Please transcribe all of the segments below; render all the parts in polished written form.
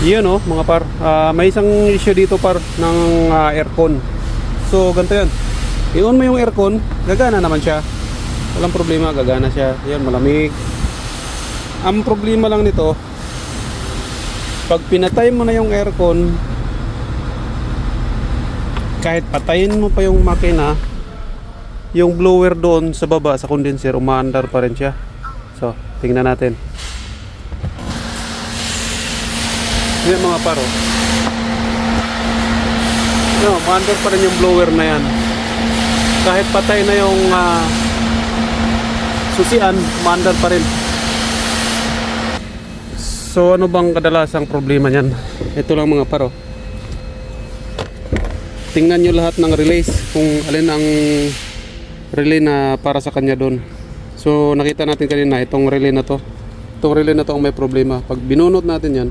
Yun oh, mga par. May isang issue dito par ng aircon. So ganito yan. I-on mo yung aircon, gagana naman siya. Walang problema, gagana siya. Yan, malamig. Ang problema lang nito, pag pinatay mo na yung aircon, kahit patayin mo pa yung makina, yung blower doon sa baba sa condenser, umaandar pa rin siya. So, tingnan natin. Yan mga paro. No, umaandar pa rin yung blower na yan. Kahit patay na yung susian, umaandar pa rin. So, ano bang kadalasang problema niyan? Ito lang mga paro. Tingnan nyo lahat ng relays kung alin ang relay na para sa kanya doon. So nakita natin kanina itong relay na to. Itong relay na to ang may problema. Pag binunot natin yan,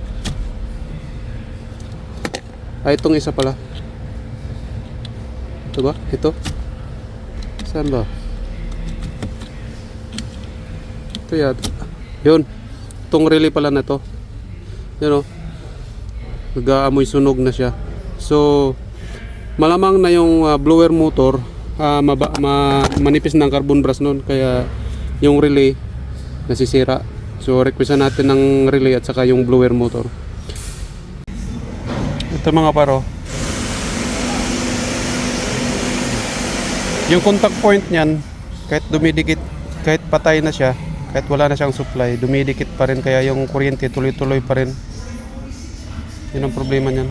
ay itong isa pala. Ito ba? Ito? Saan ba? Ito yan. Yun. Itong relay pala na to. Yan o. Nag-aamoy sunog na siya. So malamang na yung blower motor manipis ng carbon brush nun, kaya yung relay nasisira. So requestan natin ng relay at saka yung blower motor. Ito mga paro, yung contact point nyan, kahit dumidikit, kahit patay na siya, kahit wala na siyang supply, dumidikit pa rin, kaya yung kuryente tuloy-tuloy pa rin. Yun ang problema nyan.